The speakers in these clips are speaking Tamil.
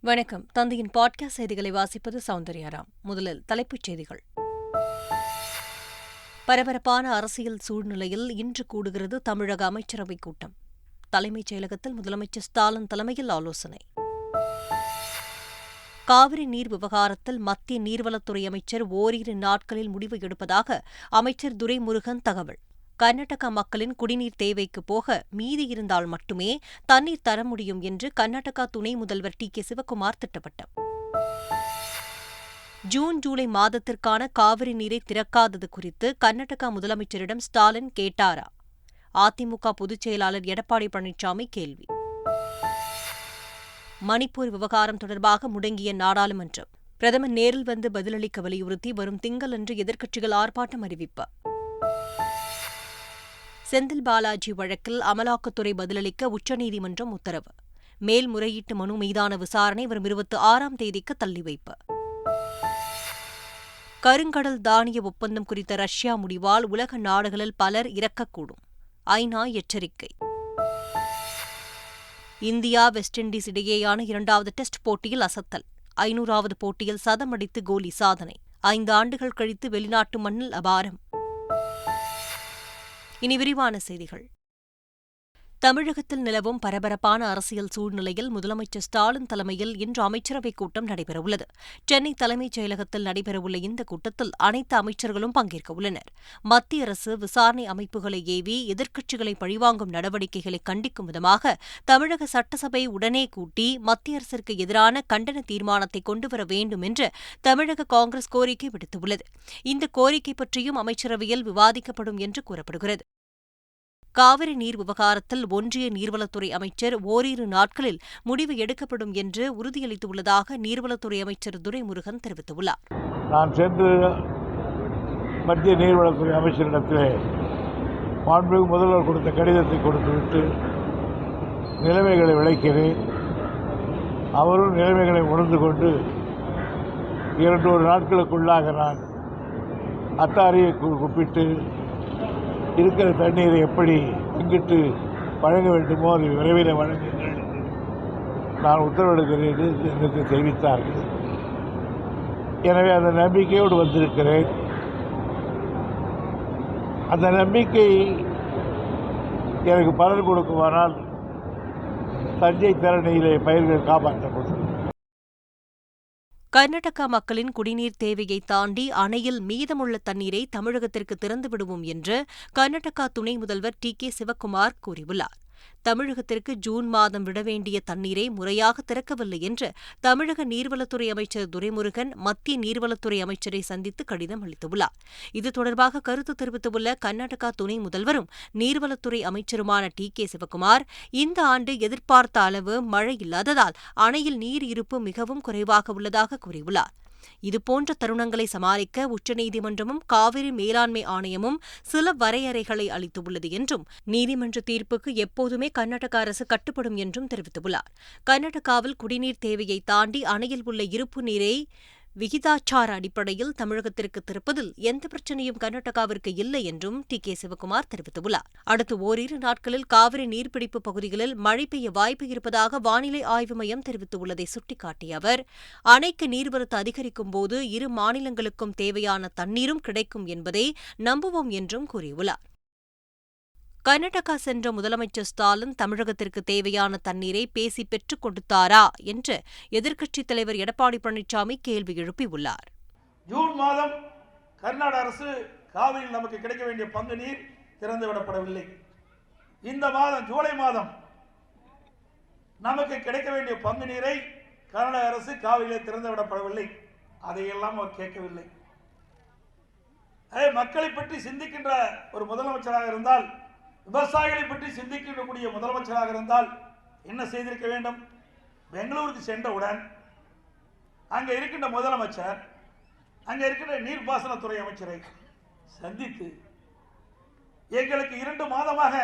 வணக்கம். தந்தையின் பாட்காஸ்ட் செய்திகளை வாசிப்பது சௌந்தர்யாராம். முதலில் தலைப்புச் செய்திகள். பரபரப்பான அரசியல் சூழ்நிலையில் இன்று கூடுகிறது தமிழக அமைச்சரவைக் கூட்டம். தலைமைச் செயலகத்தில் முதலமைச்சர் ஸ்டாலின் தலைமையில் ஆலோசனை. காவிரி நீர் விவகாரத்தில் மத்திய நீர்வளத்துறை அமைச்சர் ஓரிரு நாட்களில் முடிவு எடுப்பதாக அமைச்சர் துரைமுருகன் தகவல். கர்நாடக மக்களின் குடிநீர் தேவைக்கு போக மீதி இருந்தால் மட்டுமே தண்ணீர் தர முடியும் என்று கர்நாடகா துணை முதல்வர் டி.கே. சிவக்குமார் திட்டவட்டம். ஜூன் ஜூலை மாதத்திற்கான காவிரி நீரை திறக்காதது குறித்து கர்நாடகா முதலமைச்சரிடம் ஸ்டாலின் கேட்டாரா? அதிமுக பொதுச் செயலாளர் எடப்பாடி பழனிசாமி கேள்வி. மணிப்பூர் விவகாரம் தொடர்பாக முடங்கிய நாடாளுமன்றம். பிரதமர் நேரில் வந்து பதிலளிக்க வலியுறுத்தி வரும் திங்களன்று எதிர்க்கட்சிகள் ஆர்ப்பாட்டம் அறிவிப்பு. செந்தில் பாலாஜி வழக்கில் அமலாக்கத்துறை பதிலளிக்க உச்சநீதிமன்றம் உத்தரவு. மேல்முறையீட்டு மனு மீதான விசாரணை வரும் 26ஆம் தேதிக்கு தள்ளிவைப்பு. கருங்கடல் தானிய ஒப்பந்தம் குறித்த ரஷ்யா முடிவால் உலக நாடுகளில் பலர் இறக்கக்கூடும். ஐநா எச்சரிக்கை. இந்தியா வெஸ்ட் இண்டீஸ் இடையேயான 2வது டெஸ்ட் போட்டியில் அசத்தல். 500வது போட்டியில் சதமடித்து கோலி சாதனை. 5 ஆண்டுகள் கழித்து வெளிநாட்டு மண்ணில் அபாரம். இனி விரிவான செய்திகள். தமிழகத்தில் நிலவும் பரபரப்பான அரசியல் சூழ்நிலையில் முதலமைச்சர் ஸ்டாலின் தலைமையில் இன்று அமைச்சரவைக் கூட்டம் நடைபெறவுள்ளது. சென்னை தலைமைச் செயலகத்தில் நடைபெறவுள்ள இந்த கூட்டத்தில் அனைத்து அமைச்சர்களும் பங்கேற்க உள்ளனர். மத்திய அரசு விசாரணை அமைப்புகளை ஏவி எதிர்க்கட்சிகளை பழிவாங்கும் நடவடிக்கைகளை கண்டிக்கும் விதமாக தமிழக சட்டசபை உடனே கூட்டி மத்திய அரசிற்கு எதிரான கண்டன தீர்மானத்தை கொண்டுவர வேண்டும் என்று தமிழக காங்கிரஸ் கோரிக்கை விடுத்துள்ளது. இந்த கோரிக்கை பற்றியும் அமைச்சரவையில் விவாதிக்கப்படும் என்று கூறப்படுகிறது. காவிரி நீர் விவகாரத்தில் ஒன்றிய நீர்வளத்துறை அமைச்சர் ஓரிரு நாட்களில் முடிவு எடுக்கப்படும் என்று உறுதியளித்துள்ளதாக நீர்வளத்துறை அமைச்சர் துரைமுருகன் தெரிவித்துள்ளார். நான் சென்று மத்திய நீர்வளத்துறை அமைச்சரிடத்திலே மாண்புமிகு முதல்வர் கொடுத்த கடிதத்தை கொடுத்துவிட்டு நிலைமைகளை விளக்கினேன். அவரும் நிலைமைகளை உணர்ந்து கொண்டு 2 நாட்களுக்குள்ளாக நான் அத்தாரியை கூப்பிட்டு இருக்கிற தண்ணீரை எப்படி பங்கிட்டு வழங்க வேண்டுமோ அதை விரைவில் வழங்குங்கள் நான் உத்தரவிடுகிறேன் என்று தெரிவித்தார்கள். எனவே அந்த நம்பிக்கையோடு வந்திருக்கிறேன். அந்த நம்பிக்கை எனக்கு பலன் கொடுக்குமானால் தஞ்சை தரணியிலே பயிர்கள் காப்பாற்றப்படும். கர்நாடகா மக்களின் குடிநீர் தேவையை தாண்டி அணையில் மீதமுள்ள தண்ணீரை தமிழகத்திற்கு திறந்து விடுவோம் என்று கர்நாடகா துணை முதல்வர் டி.கே. சிவக்குமார் கூறியுள்ளார். தமிழகத்திற்கு ஜூன் மாதம் விட வேண்டிய தண்ணீரை முறையாக திறக்கவில்லை என்று தமிழக நீர்வளத்துறை அமைச்சர் துரைமுருகன் மத்திய நீர்வளத்துறை அமைச்சரை சந்தித்து கடிதம் அளித்துள்ளார். இது தொடர்பாக கருத்து தெரிவித்துள்ள கர்நாடகா துணை முதல்வரும் நீர்வளத்துறை அமைச்சருமான டி.கே. சிவக்குமார், இந்த ஆண்டு எதிர்பார்த்த அளவு மழை இல்லாததால் அணையில் நீர் இருப்பு மிகவும் குறைவாக உள்ளதாக கூறியுள்ளார். இதுபோன்ற தருணங்களை சமாளிக்க உச்சநீதிமன்றமும் காவிரி மேலாண்மை ஆணையமும் சில வரையறைகளை அளித்துள்ளது என்றும் நீதிமன்ற தீர்ப்புக்கு எப்போதுமே கர்நாடக அரசு கட்டுப்படும் என்றும் தெரிவித்துள்ளார். கர்நாடகாவில் குடிநீர் தேவையை தாண்டி அணையில் உள்ள இருப்பு நீரை விகிதாச்சார அடிப்படையில் தமிழகத்திற்கு திறப்பதில் எந்த பிரச்சனையும் கர்நாடகாவிற்கு இல்லை என்றும் டி.கே. சிவக்குமார் தெரிவித்துள்ளார். அடுத்து ஓரிரு நாட்களில் காவிரி நீர்பிடிப்பு பகுதிகளில் மழை பெய்ய வாய்ப்பு இருப்பதாக வானிலை ஆய்வு மையம் தெரிவித்துள்ளதை சுட்டிக்காட்டிய அவர், அணைக்கு நீர்வரத்து அதிகரிக்கும் போது இரு மாநிலங்களுக்கும் தேவையான தண்ணீரும் கிடைக்கும் என்பதை நம்புவோம் என்றும் கூறியுள்ளார். கர்நாடகா சென்ற முதலமைச்சர் ஸ்டாலின் தமிழகத்திற்கு தேவையான தண்ணீரை பேசி பெற்றுக் கொடுத்தாரா என்று எதிர்க்கட்சித் தலைவர் எடப்பாடி பழனிசாமி கேள்வி எழுப்பியுள்ளார். ஜூன் மாதம் கர்நாடக அரசு காவிரியில் நமக்கு கிடைக்க வேண்டிய பங்கு நீர் திறந்துவிடப்படவில்லை. இந்த மாதம் ஜூலை மாதம் நமக்கு கிடைக்க வேண்டிய பங்கு நீரை கர்நாடக அரசு காவிரியில் திறந்துவிடப்படவில்லை. அதையெல்லாம் அவர் கேட்கவில்லை. மக்களை பற்றி சிந்திக்கின்ற ஒரு முதலமைச்சராக இருந்தால், விவசாயிகளை பற்றி சிந்திக்கக்கூடிய முதலமைச்சராக இருந்தால் என்ன செய்திருக்க வேண்டும்? பெங்களூருக்கு சென்றவுடன் அங்கே இருக்கின்ற முதலமைச்சர் அங்கே இருக்கின்ற நீர்ப்பாசனத்துறை அமைச்சரை சந்தித்து எங்களுக்கு 2 மாதமாக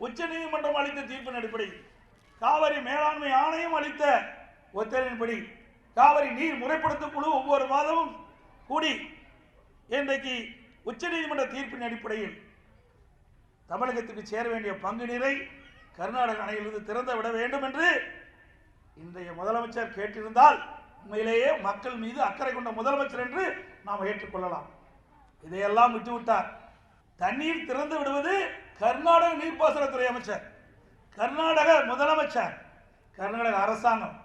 உச்சநீதிமன்றம் அளித்த தீர்ப்பின் அடிப்படையில் காவிரி மேலாண்மை ஆணையம் அளித்த உத்தரவின்படி காவிரி நீர் முறைப்படுத்தும் குழு ஒவ்வொரு மாதமும் கூடி இன்றைக்கு உச்சநீதிமன்ற தீர்ப்பின் அடிப்படையில் தமிழகத்துக்கு சேர வேண்டிய பங்கு நீரை கர்நாடக அணையிலிருந்து திறந்து விட வேண்டும் என்று இன்றைய முதலமைச்சர் கேட்டிருந்தால் உண்மையிலேயே மக்கள் மீது அக்கறை கொண்ட முதலமைச்சர் என்று நாம் ஏற்றுக்கொள்ளலாம். இதையெல்லாம் விட்டுவிட்டார். தண்ணீர் திறந்து விடுவது கர்நாடக நீர்ப்பாசனத்துறை அமைச்சர், கர்நாடக முதலமைச்சர், கர்நாடக அரசாங்கம்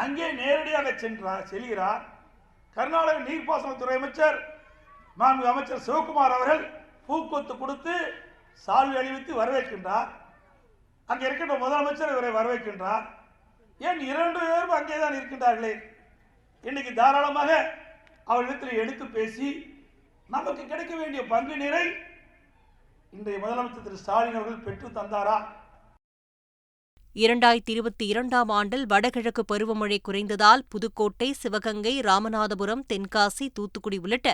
அங்கே நேரடியாக செல்கிறார். கர்நாடக நீர்ப்பாசனத்துறை அமைச்சர் மாண்பு அமைச்சர் சிவகுமார் அவர்கள் பூக்கொத்து கொடுத்து சால்வை அணிவித்து வரவேற்கின்றார். அங்கே இருக்கின்ற முதலமைச்சர் இவரை வரவேற்கின்றார். ஏன் 2 பேரும் அங்கேதான் இருக்கின்றார்களே? இன்னைக்கு தாராளமாக அவரிடத்தில் எடுத்து பேசி நமக்கு கிடைக்க வேண்டிய பங்கு நீரை இன்றைய முதலமைச்சர் திரு ஸ்டாலின் அவர்கள் பெற்று தந்தாரா? 2022ஆம் ஆண்டில் வடகிழக்கு பருவமழை குறைந்ததால் புதுக்கோட்டை, சிவகங்கை, ராமநாதபுரம், தென்காசி, தூத்துக்குடி உள்ளிட்ட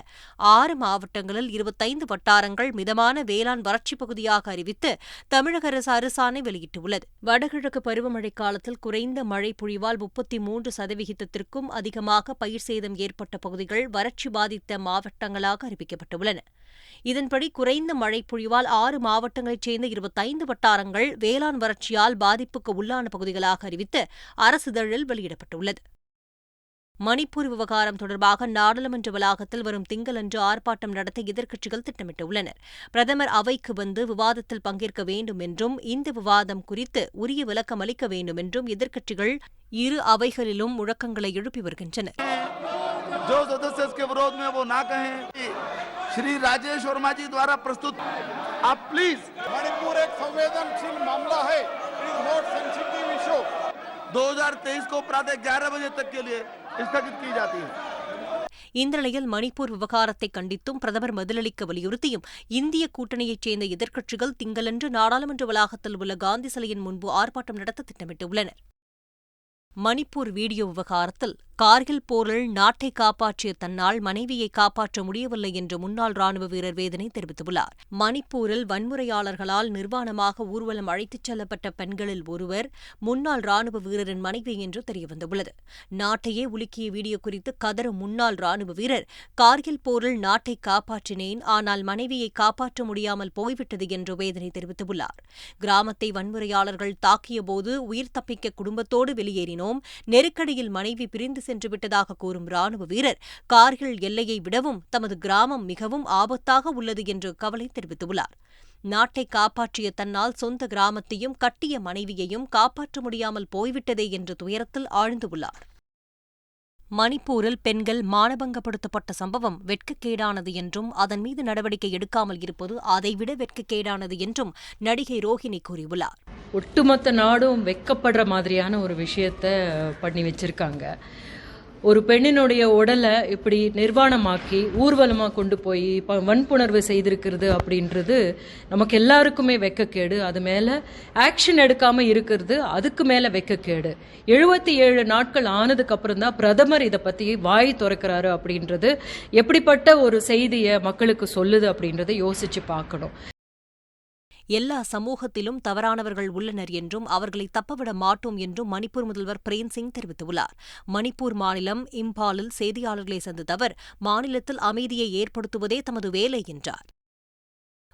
6 மாவட்டங்களில் 25 வட்டாரங்கள் மிதமான வேளாண் வறட்சிப் பகுதியாக அறிவித்து தமிழக அரசு அரசாணை வெளியிட்டுள்ளது. வடகிழக்கு பருவமழை காலத்தில் குறைந்த மழை பொழிவால் 33% அதிகமாக பயிர் சேதம் ஏற்பட்ட பகுதிகள் வறட்சி பாதித்த மாவட்டங்களாக அறிவிக்கப்பட்டுள்ளன. இதன்படி குறைந்த மழை பொழிவால் 6 மாவட்டங்களைச் சேர்ந்த 25 வட்டாரங்கள் வேளாண் வறட்சியால் பாதிப்புக்கு உள்ளான பகுதிகளாக அறிவித்து அரசிதழில் வெளியிடப்பட்டுள்ளது. மணிப்பூர் விவகாரம் தொடர்பாக நாடாளுமன்ற வளாகத்தில் வரும் திங்களன்று ஆர்ப்பாட்டம் நடத்த எதிர்க்கட்சிகள் திட்டமிட்டுள்ளனர். பிரதமர் அவைக்கு வந்து விவாதத்தில் பங்கேற்க வேண்டும் என்றும் இந்த விவாதம் குறித்து உரிய விளக்கம் அளிக்க வேண்டும் என்றும் எதிர்க்கட்சிகள் இரு அவைகளிலும் முழக்கங்களை எழுப்பி வருகின்றனர். श्री राजेश वर्मा जी द्वारा प्रस्तुत आप प्लीज मणिपुर एक संवेदनशील मामला है, it is not sensitive issue. 2023 को प्रातः 11 बजे तक के लिए स्थगित की जाती है. இந்த நிலையில் மணிப்பூர் விவகாரத்தை கண்டித்தும் பிரதமர் பதிலளிக்க வலியுறுத்தியும் இந்திய கூட்டணியைச் சேர்ந்த எதிர்க்கட்சிகள் திங்களன்று நாடாளுமன்ற வளாகத்தில் உள்ள காந்தி சிலையின் முன்பு ஆர்ப்பாட்டம் நடத்த திட்டமிட்டுள்ளனர். மணிப்பூர் வீடியோ விவகாரத்தில் கார்கில் போரில் நாட்டை காப்பாற்றிய தன்னால் மனைவியை காப்பாற்ற முடியவில்லை என்று முன்னாள் ராணுவ வீரர் வேதனை தெரிவித்துள்ளார். மணிப்பூரில் வன்முறையாளர்களால் நிர்வாணமாக ஊர்வலம் அழைத்துச் செல்லப்பட்ட பெண்களில் ஒருவர் முன்னாள் ராணுவ வீரரின் மனைவி என்று தெரியவந்துள்ளது. நாட்டையே உலுக்கிய வீடியோ குறித்து கதறும் முன்னாள் ராணுவ வீரர், கார்கில் போரில் நாட்டை காப்பாற்றினேன், ஆனால் மனைவியை காப்பாற்ற முடியாமல் போய்விட்டது என்று வேதனை தெரிவித்துள்ளார். கிராமத்தை வன்முறையாளர்கள் தாக்கியபோது உயிர் தப்பிக்க குடும்பத்தோடு வெளியேறினோம். நெருக்கடியில் மனைவி பிரிந்து சென்றுவிட்டதாக கூறும் ராணுவ வீரர், கார்கில் எல்லையை விடவும் தமது கிராமம் மிகவும் ஆபத்தாக உள்ளது என்று கவலை தெரிவித்துள்ளார். நாட்டை காப்பாற்றிய தன்னால் சொந்த கிராமத்தையும் கட்டிய மனைவியையும் காப்பாற்ற முடியாமல் போய்விட்டதே என்று துயரத்தில் ஆழ்ந்துள்ளார். மணிப்பூரில் பெண்கள் மானபங்கப்படுத்தப்பட்ட சம்பவம் வெட்கக்கேடானது என்றும் அதன் மீது நடவடிக்கை எடுக்காமல் இருப்பது அதைவிட வெட்கக்கேடானது என்றும் நடிகை ரோஹிணி கூறியுள்ளார். ஒட்டுமொத்த நாடும் வெட்கப்படுற மாதிரியான ஒரு விஷயத்த பண்ணி வச்சிருக்காங்க. ஒரு பெண்ணினுடைய உடலை இப்படி நிர்வாணமாக்கி ஊர்வலமாக கொண்டு போய் வன்புணர்வு செய்திருக்கிறது அப்படின்றது நமக்கு எல்லாருக்குமே வெட்கக்கேடு. அது மேலே ஆக்ஷன் எடுக்காமல் இருக்கிறது அதுக்கு மேலே வெட்கக்கேடு. 77 நாட்கள் ஆனதுக்கு அப்புறம் தான் பிரதமர் இதை பற்றி வாய் திறக்கிறாரு அப்படின்றது எப்படிப்பட்ட ஒரு செய்தியை மக்களுக்கு சொல்லுது அப்படின்றத யோசிச்சு பார்க்கணும். எல்லா சமூகத்திலும் தவறானவர்கள் உள்ளனர் என்றும் அவர்களை தப்பவிட மாட்டோம் என்றும் மணிப்பூர் முதல்வர் பிரேம் சிங் தெரிவித்துள்ளார். மணிப்பூர் மாநிலம் இம்பாலில் செய்தியாளர்களை சந்தித்த அவர், மாநிலத்தில் அமைதியை ஏற்படுத்துவதே தமது வேலை என்றார்.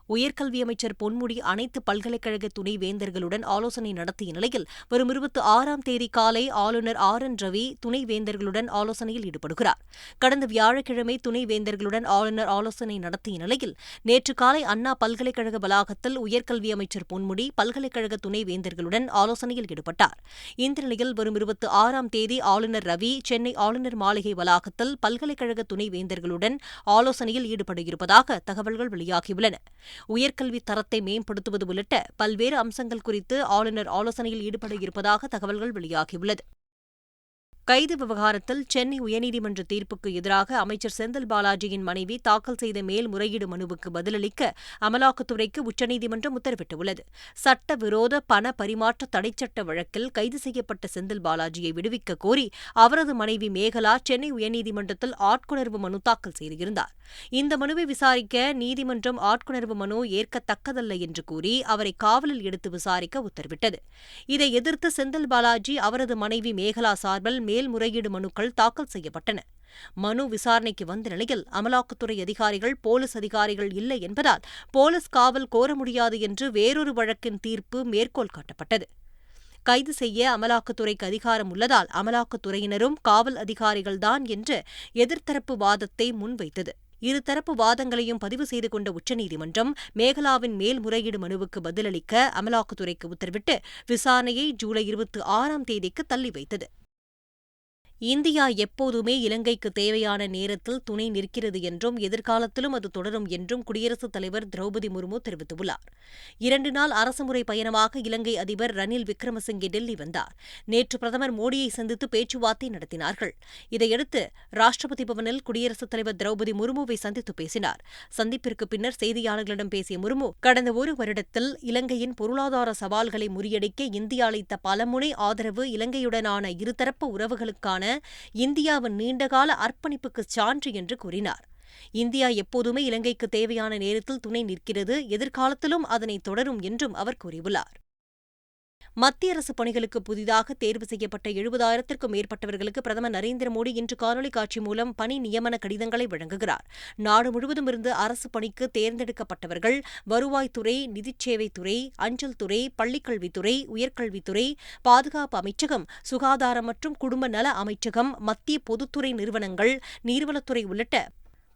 உயர்கல்வி அமைச்சர் பொன்முடி அனைத்து பல்கலைக்கழக துணைவேந்தர்களுடன் ஆலோசனை நடத்திய நிலையில் வரும் 26ஆம் தேதி காலை ஆளுநர் RN ரவி துணைவேந்தர்களுடன் ஆலோசனையில் ஈடுபடுகிறார். கடந்த வியாழக்கிழமை துணைவேந்தர்களுடன் ஆளுநர் ஆலோசனை நடத்திய நிலையில் நேற்று காலை அண்ணா பல்கலைக்கழக வளாகத்தில் உயர்கல்வி அமைச்சர் பொன்முடி பல்கலைக்கழக துணைவேந்தர்களுடன் ஆலோசனையில் ஈடுபட்டார். இந்த நிலையில் வரும் 26ஆம் தேதி ஆளுநர் ரவி சென்னை ஆளுநர் மாளிகை வளாகத்தில் பல்கலைக்கழக துணைவேந்தர்களுடன் ஆலோசனையில் ஈடுபட இருப்பதாக தகவல்கள் வெளியாகியுள்ளன. உயர்கல்வி தரத்தை மேம்படுத்துவது உள்ளிட்ட பல்வேறு அம்சங்கள் குறித்து ஆளுநர் ஆலோசனையில் ஈடுபட இருப்பதாக தகவல்கள் வெளியாகியுள்ளது. கைது விவகாரத்தில் சென்னை உயர்நீதிமன்ற தீர்ப்புக்கு எதிராக அமைச்சர் செந்தில் பாலாஜியின் மனைவி தாக்கல் செய்த மேல்முறையீடு மனுவுக்கு பதிலளிக்க அமலாக்கத்துறைக்கு உச்சநீதிமன்றம் உத்தரவிட்டுள்ளது. சட்டவிரோத பண பரிமாற்ற தடைச்சட்ட வழக்கில் கைது செய்யப்பட்ட செந்தில் பாலாஜியை விடுவிக்க கோரி அவரது மனைவி மேகலா சென்னை உயர்நீதிமன்றத்தில் ஆட்கொணர்வு மனு தாக்கல் செய்திருந்தார். இந்த மனுவை விசாரிக்க நீதிமன்றம் ஆட்கொணர்வு மனு ஏற்கத்தக்கதல்ல என்று கூறி அவரை காவலில் எடுத்து விசாரிக்க உத்தரவிட்டது. இதை எதிர்த்து செந்தில் பாலாஜி அவரது மனைவி மேகலா சார்பில் மேல்முறையீடு மனுக்கள் தாக்கல் செய்யப்பட்டன. மனு விசாரணைக்கு வந்த நிலையில் அமலாக்கத்துறை அதிகாரிகள் போலீஸ் அதிகாரிகள் இல்லை என்பதால் போலீஸ் காவல் கோர முடியாது என்று வேறொரு வழக்கின் தீர்ப்பு மேற்கோள் காட்டப்பட்டது. கைது செய்ய அமலாக்கத்துறைக்கு அதிகாரம் உள்ளதால் அமலாக்கத்துறையினரும் காவல் அதிகாரிகள்தான் என்று எதிர்த்தரப்பு வாதத்தை முன்வைத்தது. இருதரப்பு வாதங்களையும் பதிவு செய்து கொண்ட உச்சநீதிமன்றம் மேகலாவின் மேல்முறையீடு மனுவுக்கு பதிலளிக்க அமலாக்கத்துறைக்கு உத்தரவிட்டு விசாரணையை ஜூலை 26ஆம் தேதிக்கு தள்ளி வைத்தது. இந்தியா எப்போதுமே இலங்கைக்கு தேவையான நேரத்தில் துணை நிற்கிறது என்றும் எதிர்காலத்திலும் அது தொடரும் என்றும் குடியரசுத் தலைவர் திரௌபதி முர்மு தெரிவித்துள்ளார். 2 நாள் அரசுமுறை பயணமாக இலங்கை அதிபர் ரணில் விக்ரமசிங்கே டெல்லி வந்தார். நேற்று பிரதமர் மோடியை சந்தித்து பேச்சுவார்த்தை நடத்தினார்கள். இதையடுத்து ராஷ்டிரபதி பவனில் குடியரசுத் தலைவர் திரௌபதி முர்முவை சந்தித்து பேசினார். சந்திப்பிற்கு பின்னர் செய்தியாளர்களிடம் பேசிய முர்மு, கடந்த 1 வருடத்தில் இலங்கையின் பொருளாதார சவால்களை முறியடிக்க இந்தியா அளித்த பலமுனை ஆதரவு இலங்கையுடனான இருதரப்பு உறவுகளுக்கான இந்தியாவின் நீண்டகால அர்ப்பணிப்புக்கு சான்று என்று கூறினார். இந்தியா எப்போதுமே இலங்கைக்கு தேவையான நேரத்தில் துணை நிற்கிறது, எதிர்காலத்திலும் அதனை தொடரும் என்றும் அவர் கூறியுள்ளார். மத்திய அரசு பணிகளுக்கு புதிதாக தேர்வு செய்யப்பட்ட 70,000க்கும் மேற்பட்டவர்களுக்கு பிரதமர் நரேந்திர மோடி இன்று காணொலி காட்சி மூலம் பணி நியமன கடிதங்களை வழங்குகிறார். நாடு முழுவதும் இருந்து அரசு பணிக்கு தேர்ந்தெடுக்கப்பட்டவர்கள் வருவாய்த்துறை, நிதிச்சேவைத்துறை, அஞ்சல் துறை, பள்ளிக்கல்வித்துறை, உயர்கல்வித்துறை, பாதுகாப்பு அமைச்சகம், சுகாதாரம் மற்றும் குடும்ப நல அமைச்சகம், மத்திய பொதுத்துறை நிறுவனங்கள், நீர்வளத்துறை உள்ளிட்ட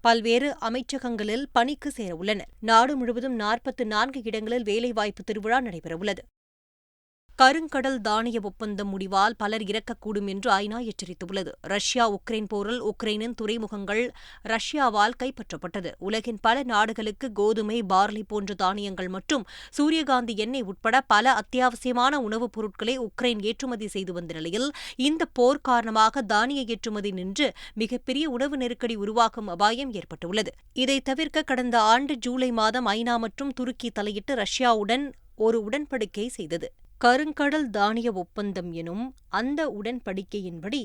பல்வேறு அமைச்சகங்களில் பணிக்கு சேரவுள்ளனர். நாடு முழுவதும் 44 இடங்களில் வேலைவாய்ப்பு திருவிழா நடைபெறவுள்ளது. கருங்கடல் தானிய ஒப்பந்தம் முடிவால் பலர் இறக்கக்கூடும் என்று ஐநா எச்சரித்துள்ளது. ரஷ்யா உக்ரைன் போரில் உக்ரைனின் துறைமுகங்கள் ரஷ்யாவால் கைப்பற்றப்பட்டது. உலகின் பல நாடுகளுக்கு கோதுமை, பார்லி போன்ற தானியங்கள் மற்றும் சூரியகாந்தி எண்ணெய் உட்பட பல அத்தியாவசியமான உணவுப் பொருட்களை உக்ரைன் ஏற்றுமதி செய்து வந்த நிலையில் இந்த போர் காரணமாக தானிய ஏற்றுமதி நின்று மிகப்பெரிய உணவு நெருக்கடி உருவாகும் அபாயம் ஏற்பட்டுள்ளது. இதை தவிர்க்க கடந்த ஆண்டு ஜூலை மாதம் ஐநா மற்றும் துருக்கி தலையிட்டு ரஷ்யாவுடன் ஒரு உடன்படிக்கை செய்தது. கருங்கடல் தானிய ஒப்பந்தம் எனும் அந்த உடன்படிக்கையின்படி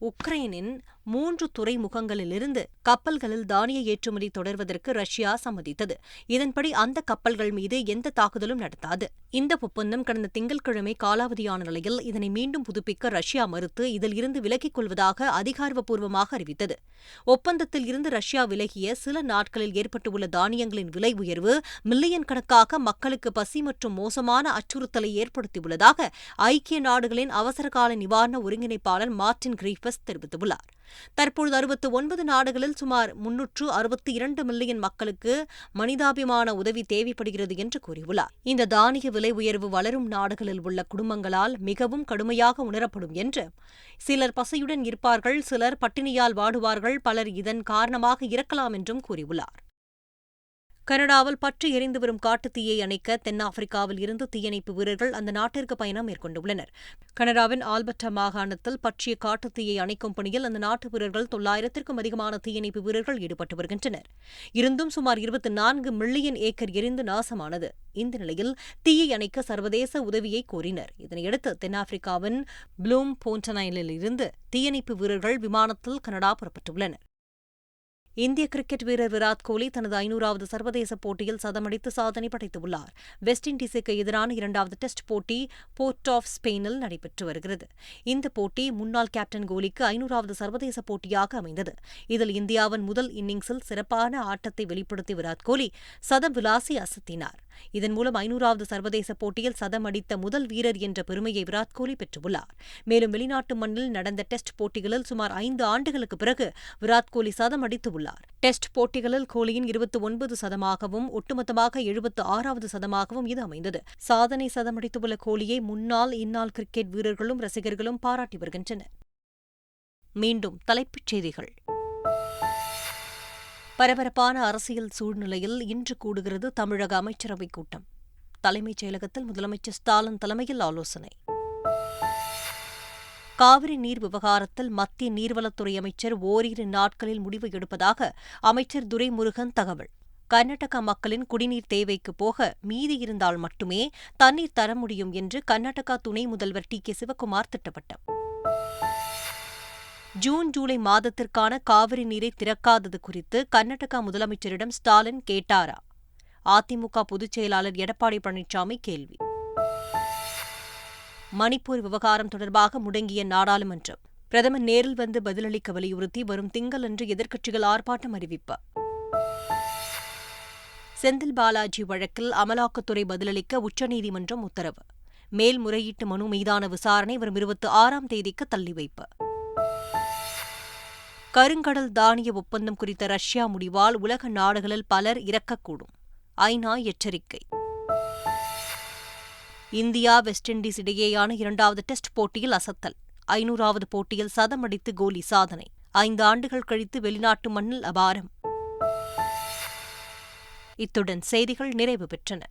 உக்ரைனின் 3 துறைமுகங்களிலிருந்து கப்பல்களில் தானிய ஏற்றுமதி தொடர்வதற்கு ரஷ்யா சம்மதித்தது. இதன்படி அந்த கப்பல்கள் மீது எந்த தாக்குதலும் நடத்தாது. இந்த ஒப்பந்தம் கடந்த திங்கட்கிழமை காலாவதியான நிலையில் இதனை மீண்டும் புதுப்பிக்க ரஷ்யா மறுத்து இதில் இருந்து விலகிக் கொள்வதாக அதிகாரப்பூர்வமாக அறிவித்தது. ஒப்பந்தத்தில் இருந்து ரஷ்யா விலகிய சில நாட்களில் ஏற்பட்டுள்ள தானியங்களின் விலை உயர்வு மில்லியன் கணக்காக மக்களுக்கு பசி மற்றும் மோசமான அச்சுறுத்தலை ஏற்படுத்தியுள்ளதாக ஐக்கிய நாடுகளின் அவசரகால நிவாரண ஒருங்கிணைப்பாளர் மார்டின் கிரீஃபஸ் தெரிவித்துள்ளார். தற்பொழுது 69 நாடுகளில் சுமார் 362 மில்லியன் மக்களுக்கு மனிதாபிமான உதவி தேவைப்படுகிறது என்று கூறியுள்ளார். இந்த தானிய விலை உயர்வு வளரும் நாடுகளில் உள்ள குடும்பங்களால் மிகவும் கடுமையாக உணரப்படும் என்று, சிலர் பசியுடன் இருப்பார்கள், சிலர் பட்டினியால் வாடுவார்கள், பலர் இதன் காரணமாக இறக்கலாம் என்றும் கூறியுள்ளார். கனடாவில் பற்றி எரிந்து வரும் காட்டுத்தீயை அணைக்க தென்னாப்பிரிக்காவில் இருந்து தீயணைப்பு வீரர்கள் அந்த நாட்டிற்கு பயணம் மேற்கொண்டுள்ளனர். கனடாவின் ஆல்பர்டா மாகாணத்தில் பற்றிய காட்டுத்தீயை அணைக்கும் பணியில் அந்த நாட்டு வீரர்கள் 900க்கும் அதிகமான தீயணைப்பு வீரர்கள் ஈடுபட்டு வருகின்றனர். இருந்தும் சுமார் 24 மில்லியன் ஏக்கர் எரிந்து நாசமானது. இந்த நிலையில் தீயை அணைக்க சர்வதேச உதவியை கோரினர். இதனையடுத்து தென்னாப்பிரிக்காவின் ப்ளூம் போன்டனைனில் இருந்து தீயணைப்பு வீரர்கள் விமானத்தில் கனடா புறப்பட்டுள்ளனர். இந்திய கிரிக்கெட் வீரர் விராட் கோலி தனது 500வது சர்வதேச போட்டியில் சதமடித்து சாதனை படைத்துள்ளார். வெஸ்ட் இண்டீஸுக்கு எதிரான 2வது டெஸ்ட் போட்டி போர்ட் ஆஃப் ஸ்பெயினில் நடைபெற்று வருகிறது. இந்த போட்டி முன்னாள் கேப்டன் கோலிக்கு 500வது சர்வதேச போட்டியாக அமைந்தது. இதில் இந்தியாவின் முதல் இன்னிங்ஸில் சிறப்பான ஆட்டத்தை வெளிப்படுத்திய விராட் கோலி சதம் விளாசி அசத்தினார். இதன் மூலம் 500வது சர்வதேச போட்டியில் சதம் அடித்த முதல் வீரர் என்ற பெருமையை விராட் கோலி பெற்றுள்ளார். மேலும் வெளிநாட்டு மண்ணில் நடந்த டெஸ்ட் போட்டிகளில் சுமார் 5 ஆண்டுகளுக்கு பிறகு விராட் கோலி சதம் அடித்துள்ளார். டெஸ்ட் போட்டிகளில் கோலியின் 29 சதமாகவும் ஒட்டுமொத்தமாக 76வது சதமாகவும் இது அமைந்தது. சாதனை சதமடித்துள்ள கோலியை முன்னாள் இந்நாள் கிரிக்கெட் வீரர்களும் ரசிகர்களும் பாராட்டி வருகின்றனர். மீண்டும் தலைப்புச் செய்திகள். பரபரப்பான அரசியல் சூழ்நிலையில் இன்று கூடுகிறது தமிழக அமைச்சரவைக் கூட்டம். தலைமைச் செயலகத்தில் முதலமைச்சர் ஸ்டாலின் தலைமையில் ஆலோசனை. காவிரி நீர் விவகாரத்தில் மத்திய நீர்வளத்துறை அமைச்சர் ஓரிரு நாட்களில் முடிவு எடுப்பதாக அமைச்சர் துரைமுருகன் தகவல். கர்நாடக மக்களின் குடிநீர் தேவைக்கு போக மீதி இருந்தால் மட்டுமே தண்ணீர் தர முடியும் என்று கர்நாடகா துணை முதல்வர் டி.கே. சிவக்குமார் திட்டவட்டம். ஜூன் ஜூலை மாதத்திற்கான காவிரி நீரை திறக்காதது குறித்து கர்நாடகா முதலமைச்சரிடம் ஸ்டாலின் கேட்டாரா? அதிமுக பொதுச் செயலாளர் எடப்பாடி பழனிசாமி கேள்வி. மணிப்பூர் விவகாரம் தொடர்பாக முடங்கிய நாடாளுமன்றம். பிரதமர் நேரில் வந்து பதிலளிக்க வலியுறுத்தி வரும் திங்களன்று எதிர்க்கட்சிகள் ஆர்ப்பாட்டம் அறிவிப்பு. செந்தில் பாலாஜி வழக்கில் அமலாக்கத்துறை பதிலளிக்க உச்சநீதிமன்றம் உத்தரவு. மேல்முறையீட்டு மனு மீதான விசாரணை வரும் 26ஆம் தேதிக்கு தள்ளிவைப்பு. கருங்கடல் தானிய ஒப்பந்தம் குறித்த ரஷ்யா முடிவால் உலக நாடுகளில் பலர் இறக்கக்கூடும். ஐநா எச்சரிக்கை. இந்தியா வெஸ்ட் இண்டீஸ் இடையேயான 2வது டெஸ்ட் போட்டியில் அசத்தல். 500வது போட்டியில் சதம் அடித்து கோலி சாதனை. 5 ஆண்டுகள் கழித்து வெளிநாட்டு மண்ணில் அபாரம். இத்துடன் செய்திகள் நிறைவு பெற்றன.